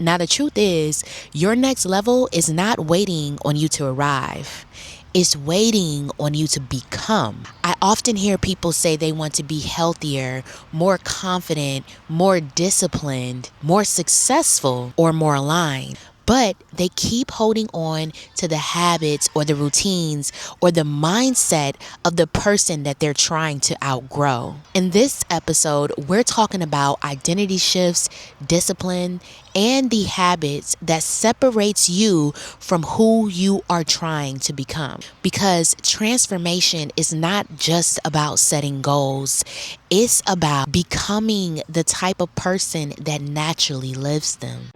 Now, the truth is, your next level is not waiting on you to arrive. It's waiting on you to become. I often hear people say they want to be healthier, more confident, more disciplined, more successful, or more aligned. But they keep holding on to the habits or the routines or the mindset of the person that they're trying to outgrow. In this episode, we're talking about identity shifts, discipline, and the habits that separates you from who you are trying to become. Because transformation is not just about setting goals. It's about becoming the type of person that naturally lives them.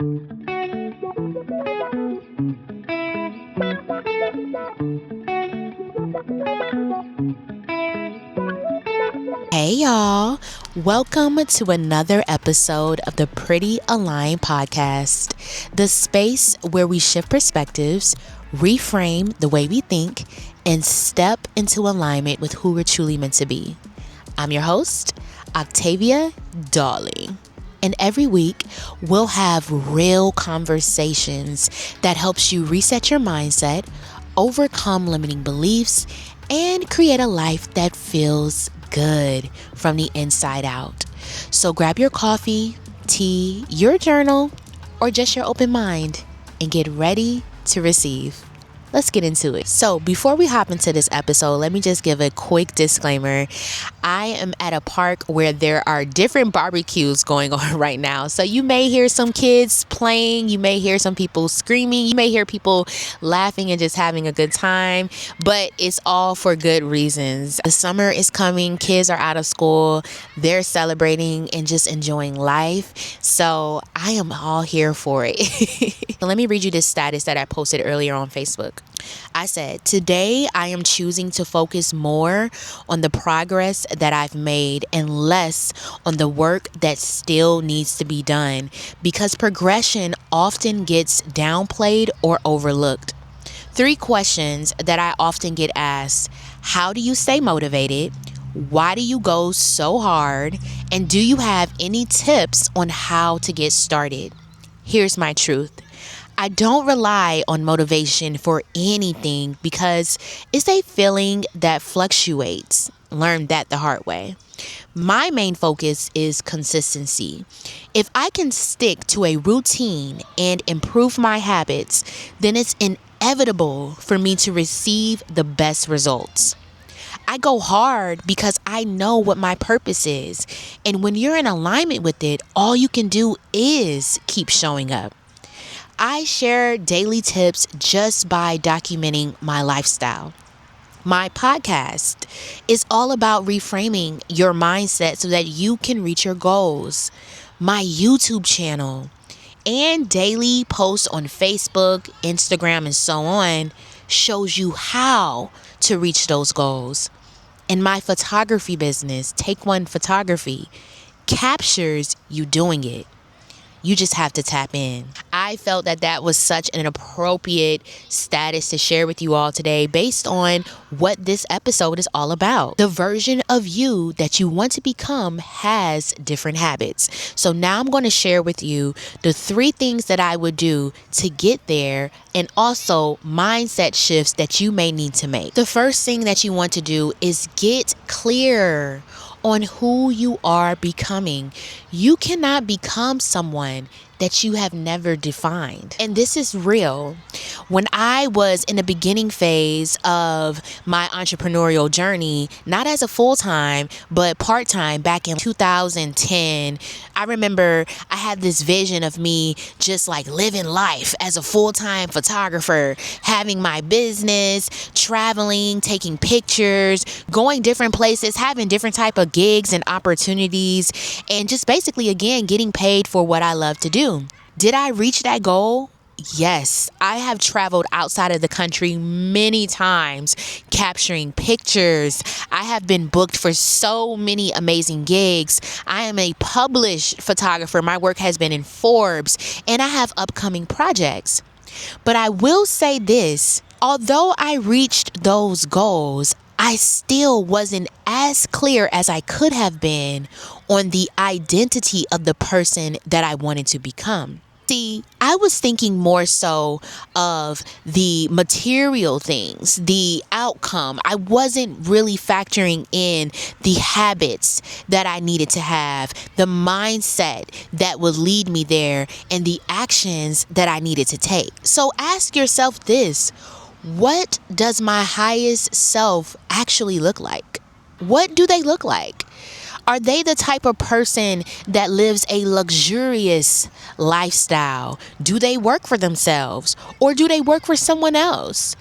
Hey y'all, welcome to another episode of the Pretty Aligned Podcast, the space where we shift perspectives, reframe the way we think, and step into alignment with who we're truly meant to be. I'm your host, Octavia Darling. And every week, we'll have real conversations that helps you reset your mindset, overcome limiting beliefs, and create a life that feels good from the inside out. So grab your coffee, tea, your journal, or just your open mind and get ready to receive. Let's get into it. So before we hop into this episode, let me just give a quick disclaimer. I am at a park where there are different barbecues going on right now. So you may hear some kids playing, you may hear some people screaming, you may hear people laughing and just having a good time, but it's all for good reasons. The summer is coming, kids are out of school, they're celebrating and just enjoying life. So I am all here for it. Let me read you this status that I posted earlier on Facebook. I said, today I am choosing to focus more on the progress that I've made and less on the work that still needs to be done because progression often gets downplayed or overlooked. 3 questions that I often get asked: how do you stay motivated? Why do you go so hard? And do you have any tips on how to get started? Here's my truth. I don't rely on motivation for anything because it's a feeling that fluctuates. Learned that the hard way. My main focus is consistency. If I can stick to a routine and improve my habits, then it's inevitable for me to receive the best results. I go hard because I know what my purpose is. And when you're in alignment with it, all you can do is keep showing up. I share daily tips just by documenting my lifestyle. My podcast is all about reframing your mindset so that you can reach your goals. My YouTube channel and daily posts on Facebook, Instagram, and so on shows you how to reach those goals. And my photography business, Take One Photography, captures you doing it. You just have to tap in. I felt that that was such an appropriate status to share with you all today based on what this episode is all about. The version of you that you want to become has different habits. So now I'm going to share with you the 3 things that I would do to get there and also mindset shifts that you may need to make. The first thing that you want to do is get clear on who you are becoming. You cannot become someone that you have never defined. And this is real. When I was in the beginning phase of my entrepreneurial journey, not as a full-time, but part-time back in 2010, I remember I had this vision of me just like living life as a full-time photographer, having my business, traveling, taking pictures, going different places, having different type of gigs and opportunities, and just basically, again, getting paid for what I love to do. Did I reach that goal? Yes, I have traveled outside of the country many times, capturing pictures. I have been booked for so many amazing gigs. I am a published photographer. My work has been in Forbes, and I have upcoming projects. But I will say this, although I reached those goals, I still wasn't as clear as I could have been on the identity of the person that I wanted to become. See, I was thinking more so of the material things, the outcome. I wasn't really factoring in the habits that I needed to have, the mindset that would lead me there, and the actions that I needed to take. So ask yourself this: what does my highest self actually look like? What do they look like? Are they the type of person that lives a luxurious lifestyle? Do they work for themselves or do they work for someone else?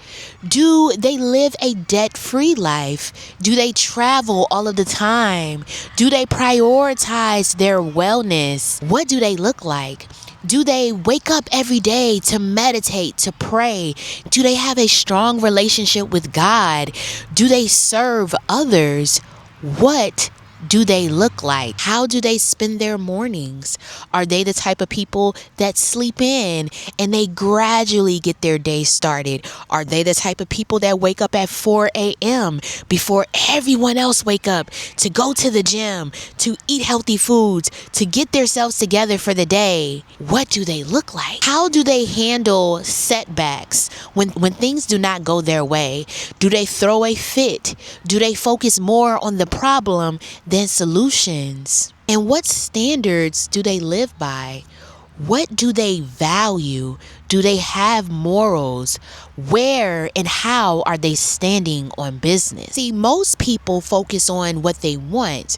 Do they live a debt-free life? Do they travel all of the time? Do they prioritize their wellness? What do they look like? Do they wake up every day to meditate, to pray? Do they have a strong relationship with God? Do they serve others? What do they look like? How do they spend their mornings? Are they the type of people that sleep in and they gradually get their day started? Are they the type of people that wake up at 4 a.m. before everyone else wake up to go to the gym, to eat healthy foods, to get themselves together for the day? What do they look like? How do they handle setbacks when things do not go their way? Do they throw a fit? Do they focus more on the problem than solutions? And what standards do they live by? What do they value? Do they have morals? Where and how are they standing on business? See, most people focus on what they want,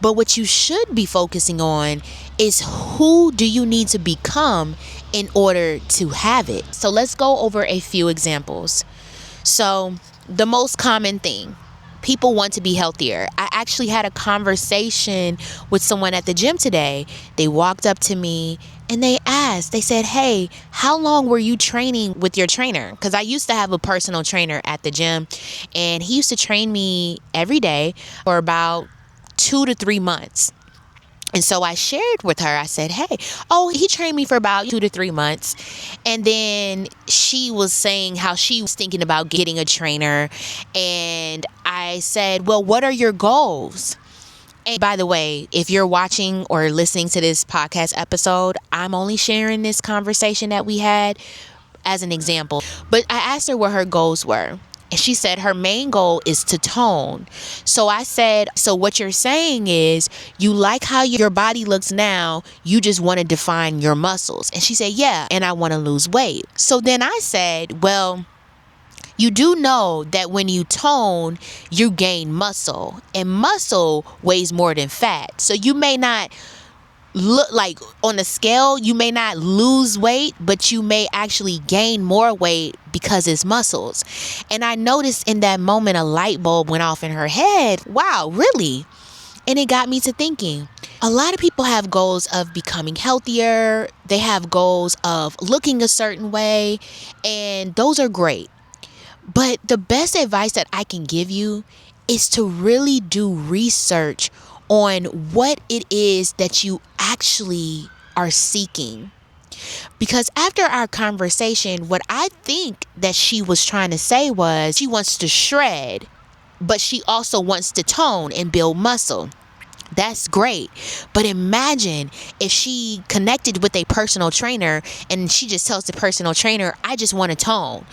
but what you should be focusing on is who do you need to become in order to have it. So let's go over a few examples. So the most common thing, people want to be healthier. I actually had a conversation with someone at the gym today. They walked up to me and they said, hey, how long were you training with your trainer? Because I used to have a personal trainer at the gym and he used to train me every day for about 2 to 3 months. And so I shared with her, I said, hey, he trained me for about 2 to 3 months. And then she was saying how she was thinking about getting a trainer. And I said, well, what are your goals? And by the way, if you're watching or listening to this podcast episode, I'm only sharing this conversation that we had as an example. But I asked her what her goals were. And she said her main goal is to tone. So I said, so what you're saying is you like how your body looks now, you just want to define your muscles. And she said, yeah, and I want to lose weight. So then I said, well, you do know that when you tone, you gain muscle, and muscle weighs more than fat. So you may not look like on a scale, you may not lose weight, but you may actually gain more weight because it's muscles. And I noticed in that moment a light bulb went off in her head. Wow, really? And it got me to thinking. A lot of people have goals of becoming healthier. They have goals of looking a certain way, and those are great. But the best advice that I can give you is to really do research on what it is that you actually are seeking. Because after our conversation, what I think that she was trying to say was she wants to shred, but she also wants to tone and build muscle. That's great. But imagine if she connected with a personal trainer and she just tells the personal trainer, I just want to tone.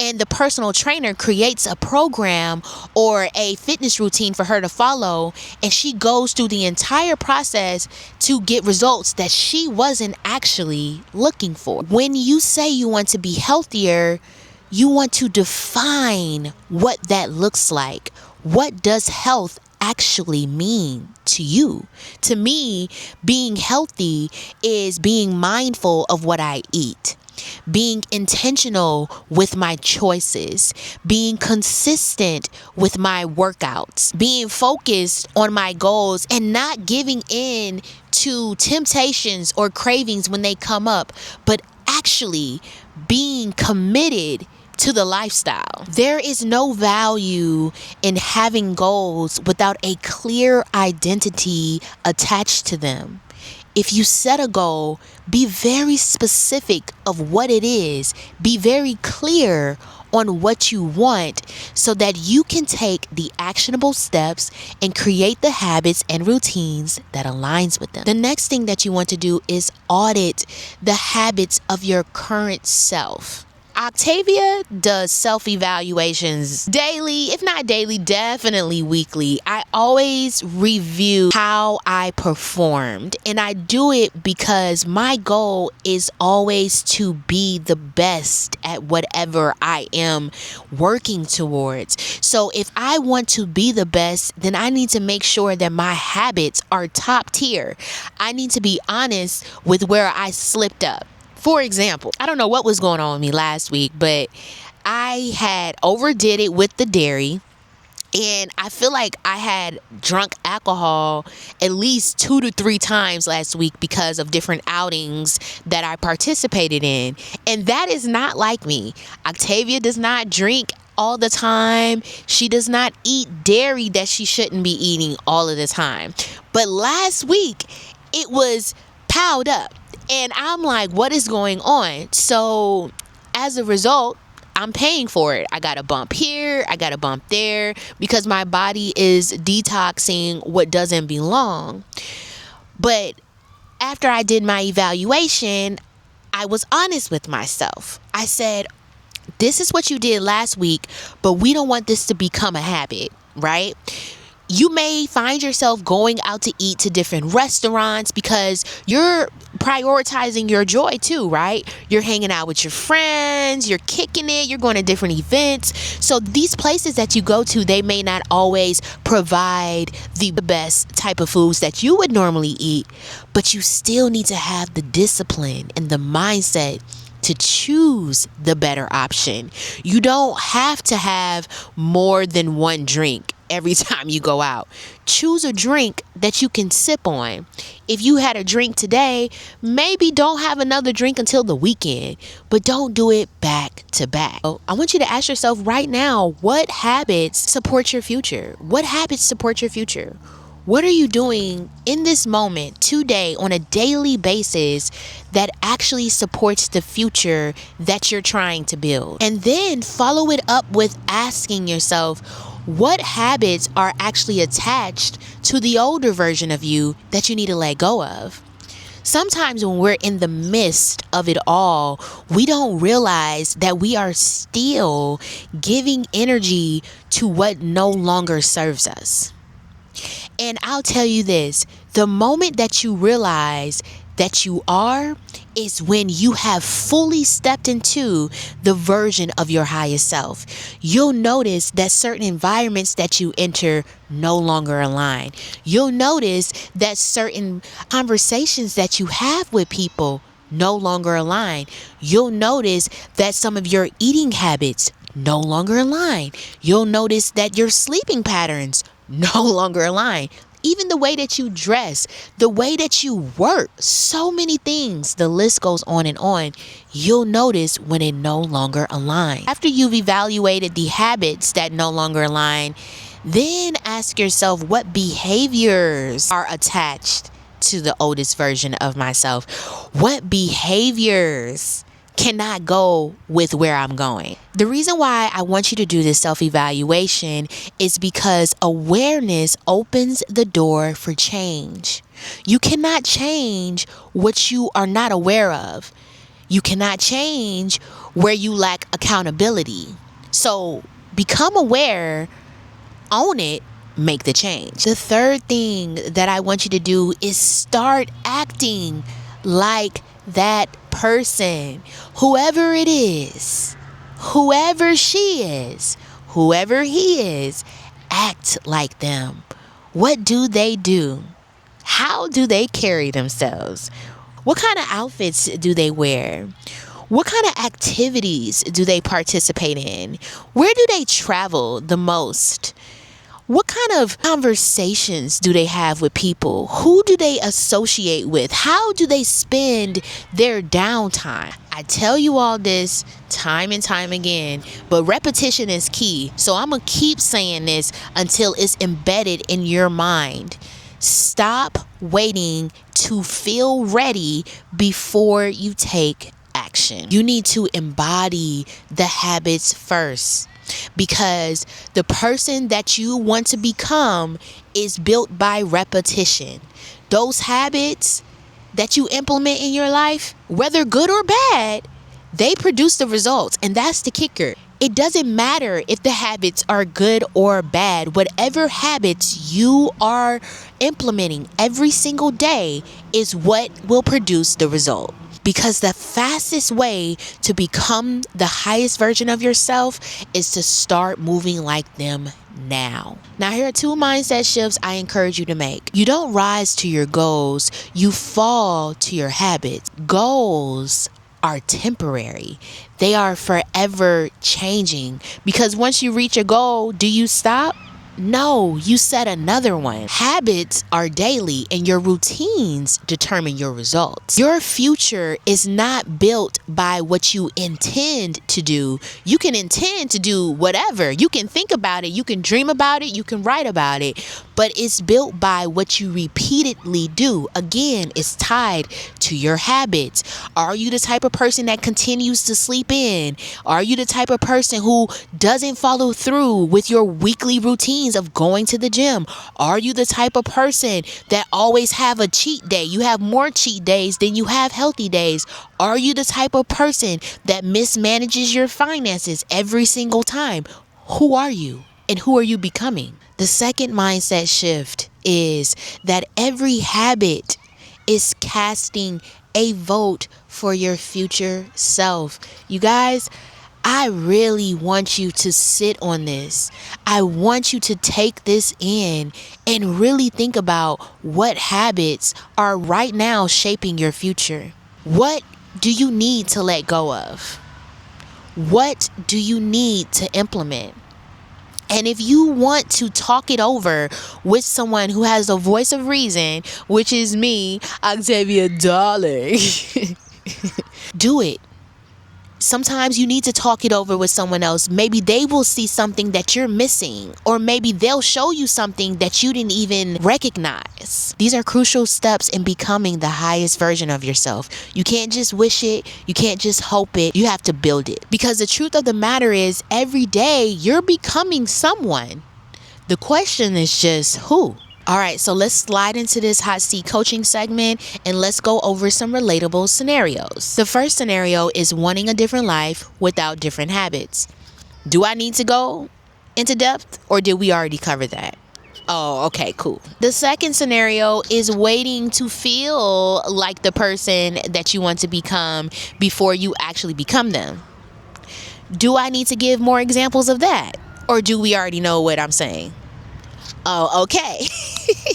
And the personal trainer creates a program or a fitness routine for her to follow. And she goes through the entire process to get results that she wasn't actually looking for. When you say you want to be healthier, you want to define what that looks like. What does health actually mean to you? To me, being healthy is being mindful of what I eat, being intentional with my choices, being consistent with my workouts, being focused on my goals and not giving in to temptations or cravings when they come up, but actually being committed to the lifestyle. There is no value in having goals without a clear identity attached to them. if you set a goal, be very specific of what it is. Be very clear on what you want so that you can take the actionable steps and create the habits and routines that aligns with them. The next thing that you want to do is audit the habits of your current self. Octavia does self-evaluations daily, if not daily, definitely weekly. I always review how I performed, and I do it because my goal is always to be the best at whatever I am working towards. So if I want to be the best, then I need to make sure that my habits are top tier. I need to be honest with where I slipped up. For example, I don't know what was going on with me last week, but I had overdid it with the dairy. And I feel like I had drunk alcohol at least 2 to 3 times last week because of different outings that I participated in. And that is not like me. Octavia does not drink all the time. She does not eat dairy that she shouldn't be eating all of the time. But last week, it was piled up. And I'm like, what is going on? So as a result, I'm paying for it. I got a bump here, I got a bump there because my body is detoxing what doesn't belong. But after I did my evaluation, I was honest with myself. I said, this is what you did last week, but we don't want this to become a habit, right? You may find yourself going out to eat to different restaurants because you're prioritizing your joy too, right? You're hanging out with your friends, you're kicking it, you're going to different events. So these places that you go to, they may not always provide the best type of foods that you would normally eat, but you still need to have the discipline and the mindset to choose the better option. You don't have to have more than one drink every time you go out. Choose a drink that you can sip on. If you had a drink today, maybe don't have another drink until the weekend, but don't do it back to back. So I want you to ask yourself right now, what habits support your future? What habits support your future? What are you doing in this moment today on a daily basis that actually supports the future that you're trying to build? And then follow it up with asking yourself, what habits are actually attached to the older version of you that you need to let go of? Sometimes when we're in the midst of it all, we don't realize that we are still giving energy to what no longer serves us. And I'll tell you this, the moment that you realize that you are is when you have fully stepped into the version of your highest self. You'll notice that certain environments that you enter no longer align. You'll notice that certain conversations that you have with people no longer align. You'll notice that some of your eating habits no longer align. You'll notice that your sleeping patterns no longer align. Even the way that you dress, the way that you work, so many things, the list goes on and on. You'll notice when it no longer aligns. After you've evaluated the habits that no longer align, then ask yourself what behaviors are attached to the oldest version of myself. What behaviors cannot go with where I'm going? The reason why I want you to do this self-evaluation is because awareness opens the door for change. You cannot change what you are not aware of. You cannot change where you lack accountability. So become aware, own it, make the change. The third thing that I want you to do is start acting like that person, whoever it is, whoever she is, whoever he is, act like them. What do they do? How do they carry themselves? What kind of outfits do they wear? What kind of activities do they participate in? Where do they travel the most? What kind of conversations do they have with people? Who do they associate with? How do they spend their downtime? I tell you all this time and time again, but repetition is key. So I'm going to keep saying this until it's embedded in your mind. Stop waiting to feel ready before you take action. You need to embody the habits first, because the person that you want to become is built by repetition. Those habits that you implement in your life, whether good or bad, they produce the results. And that's the kicker. It doesn't matter if the habits are good or bad. Whatever habits you are implementing every single day is what will produce the result. Because the fastest way to become the highest version of yourself is to start moving like them now. Now, here are 2 mindset shifts I encourage you to make. You don't rise to your goals, you fall to your habits. Goals are temporary. They are forever changing, because once you reach a goal, do you stop? No, you set another one. Habits are daily, and your routines determine your results. Your future is not built by what you intend to do. You can intend to do whatever. You can think about it. You can dream about it. You can write about it. But it's built by what you repeatedly do. Again, it's tied to your habits. Are you the type of person that continues to sleep in? Are you the type of person who doesn't follow through with your weekly routines of going to the gym? Are you the type of person that always have a cheat day? You have more cheat days than you have healthy days. Are you the type of person that mismanages your finances every single time? Who are you, and who are you becoming? The second mindset shift is that every habit is casting a vote for your future self. You guys, I really want you to sit on this. I want you to take this in and really think about what habits are right now shaping your future. What do you need to let go of? What do you need to implement? And if you want to talk it over with someone who has a voice of reason, which is me, Octavia Darling, do it. Sometimes you need to talk it over with someone else. Maybe they will see something that you're missing, or maybe they'll show you something that you didn't even recognize. These are crucial steps in becoming the highest version of yourself. You can't just wish it. You can't just hope it. You have to build it. Because the truth of the matter is, every day you're becoming someone. The question is just who? All right, so let's slide into this hot seat coaching segment and let's go over some relatable scenarios. The first scenario is wanting a different life without different habits. Do I need to go into depth, or did we already cover that? Oh, okay, cool. The second scenario is waiting to feel like the person that you want to become before you actually become them. Do I need to give more examples of that, or do we already know what I'm saying? Oh, okay.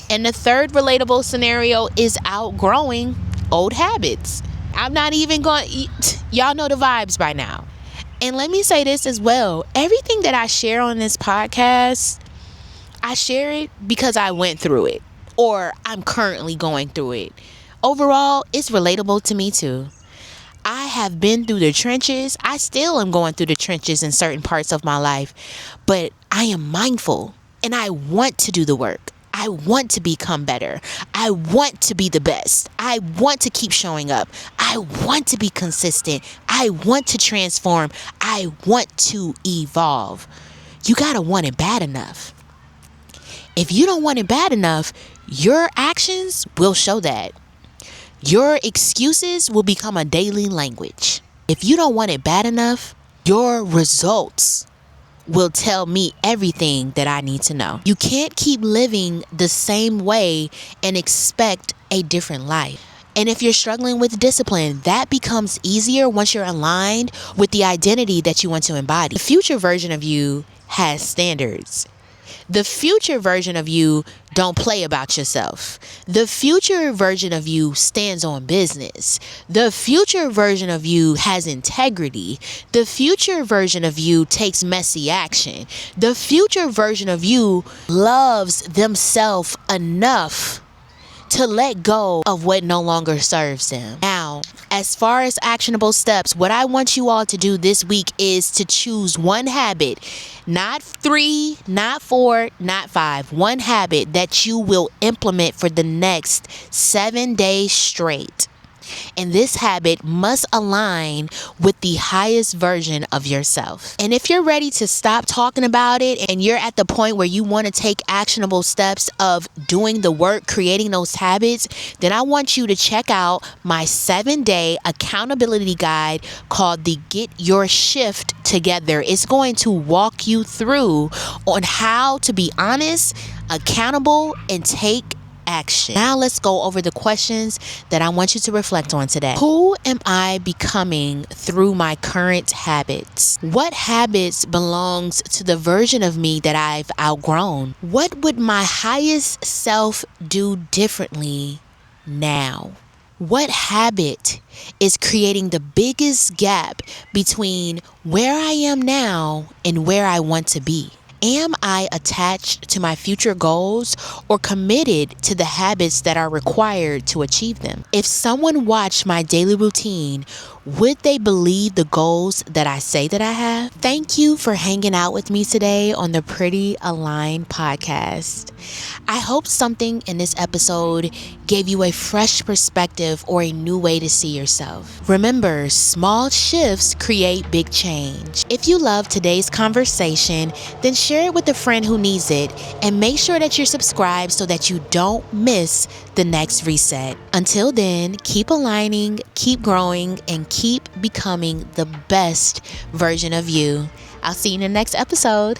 And the third relatable scenario is outgrowing old habits. I'm not even going to, y'all know the vibes by now. And let me say this as well. Everything that I share on this podcast, I share it because I went through it, or I'm currently going through it. Overall, it's relatable to me too. I have been through the trenches. I still am going through the trenches in certain parts of my life, but I am mindful. And I want to do the work. I want to become better. I want to be the best. I want to keep showing up. I want to be consistent. I want to transform. I want to evolve. You gotta want it bad enough. If you don't want it bad enough, your actions will show that. Your excuses will become a daily language. If you don't want it bad enough, your results will tell me everything that I need to know. You can't keep living the same way and expect a different life. And if you're struggling with discipline, that becomes easier once you're aligned with the identity that you want to embody. The future version of you has standards. The future version of you don't play about yourself. The future version of you stands on business. The future version of you has integrity. The future version of you takes messy action. The future version of you loves themselves enough to let go of what no longer serves them. Now, as far as actionable steps, what I want you all to do this week is to choose one habit, not 3, not 4, not 5, one habit that you will implement for the next 7 days straight. And this habit must align with the highest version of yourself. And if you're ready to stop talking about it and you're at the point where you want to take actionable steps of doing the work, creating those habits, then I want you to check out my 7-day accountability guide called the Get Your Shift Together. It's going to walk you through on how to be honest, accountable, and take action. Now let's go over the questions that I want you to reflect on today. Who am I becoming through my current habits? What habits belongs to the version of me that I've outgrown? What would my highest self do differently now? What habit is creating the biggest gap between where I am now and where I want to be? Am I attached to my future goals or committed to the habits that are required to achieve them? If someone watched my daily routine, would they believe the goals that I say that I have? Thank you for hanging out with me today on the Pretty Aligned podcast. I hope something in this episode gave you a fresh perspective or a new way to see yourself. Remember, small shifts create big change. If you love today's conversation, then share it with a friend who needs it, and make sure that you're subscribed so that you don't miss the next reset. Until then, keep aligning, keep growing, and keep becoming the best version of you. I'll see you in the next episode.